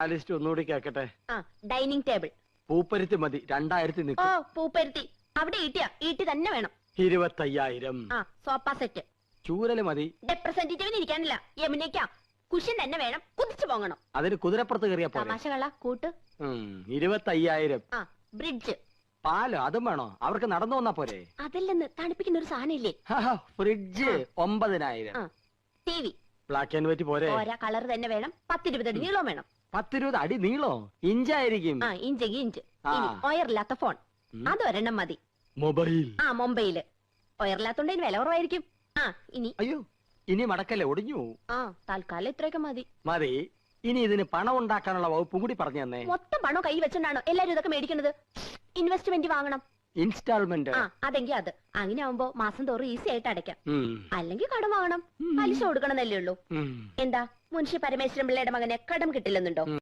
ആ ലിസ്റ്റ് ഒന്നുകൂടി കേക്കട്ടെ. ആ ഡൈനിങ് ടേബിൾ. പൂപ്പരുത്തി മതി, 2000 ഓ നിൽക്കും. പൂപ്പരുത്തി അവിടെ ഈട്ടി തന്നെ വേണം. 25,000. ആ സോഫ സെറ്റ്. ചൂരല് മതി. റെപ്രസെന്റേറ്റീവിന് ഇരിക്കാനില്ല, യമുനയ്ക്കാ. കുഷൻ തന്നെ വേണം, കുതിച്ചു പോകണം. അതിന് കുതിരപ്പുറത്ത് കയറിയാ പോലെ. തമാശകള കൂട്ട്. 25,000. ആ ബ്രിഡ്ജ്. പാലോ അതും വേണോ? അവർക്ക് നടന്നു വന്നാ പോരെ? അതല്ലെന്ന് തണുപ്പിക്കുന്ന ഒരു സാധനം ഇല്ലേ? Fridge 9,000. TV. Black and white പോരെ? ഓരോ കളർ തന്നെ വേണം. 10-20 അടി നീളം വേണം. 10-20 അടി നീളോ? ഇഞ്ചായിരിക്കും. ആ ഇഞ്ചെങ്കിൽ ഇഞ്ച്. ഒയറില്ലാത്ത ഫോൺ അതൊരെണ്ണം മതി. മൊബൈൽ. ആ മൊബൈല്. ഒയറില്ലാത്തോണ്ട് അതിന് വില കുറവായിരിക്കും. ആ ഇനി അയ്യോ ഇനി മടക്കല്ലേ, ഒടിഞ്ഞു. ആ തൽക്കാലം ഇത്രയൊക്കെ മതി. മതി. ഇനി ഇതിന് പണം ഉണ്ടാക്കാനുള്ള വകുപ്പും കൂടി പറഞ്ഞു തന്നെ. മൊത്തം പണം കൈ വെച്ചോണ്ടാണോ എല്ലാരും ഇതൊക്കെ മേടിക്കുന്നത്? ഇൻവെസ്റ്റ്മെന്റ് വാങ്ങണം. ഇൻസ്റ്റാൾമെന്റ്. ആ അതെങ്കിൽ അത്. അങ്ങനെ ആവുമ്പോ മാസം തോറും ഈസി ആയിട്ട് അടയ്ക്കാം. അല്ലെങ്കിൽ കടം വാങ്ങണം, പലിശ കൊടുക്കണമെന്നല്ലേ ഉള്ളൂ. എന്താ മുൻഷി പരമേശ്വരൻ പിള്ളയുടെ മകനെ കടം കിട്ടില്ലെന്നുണ്ടോ?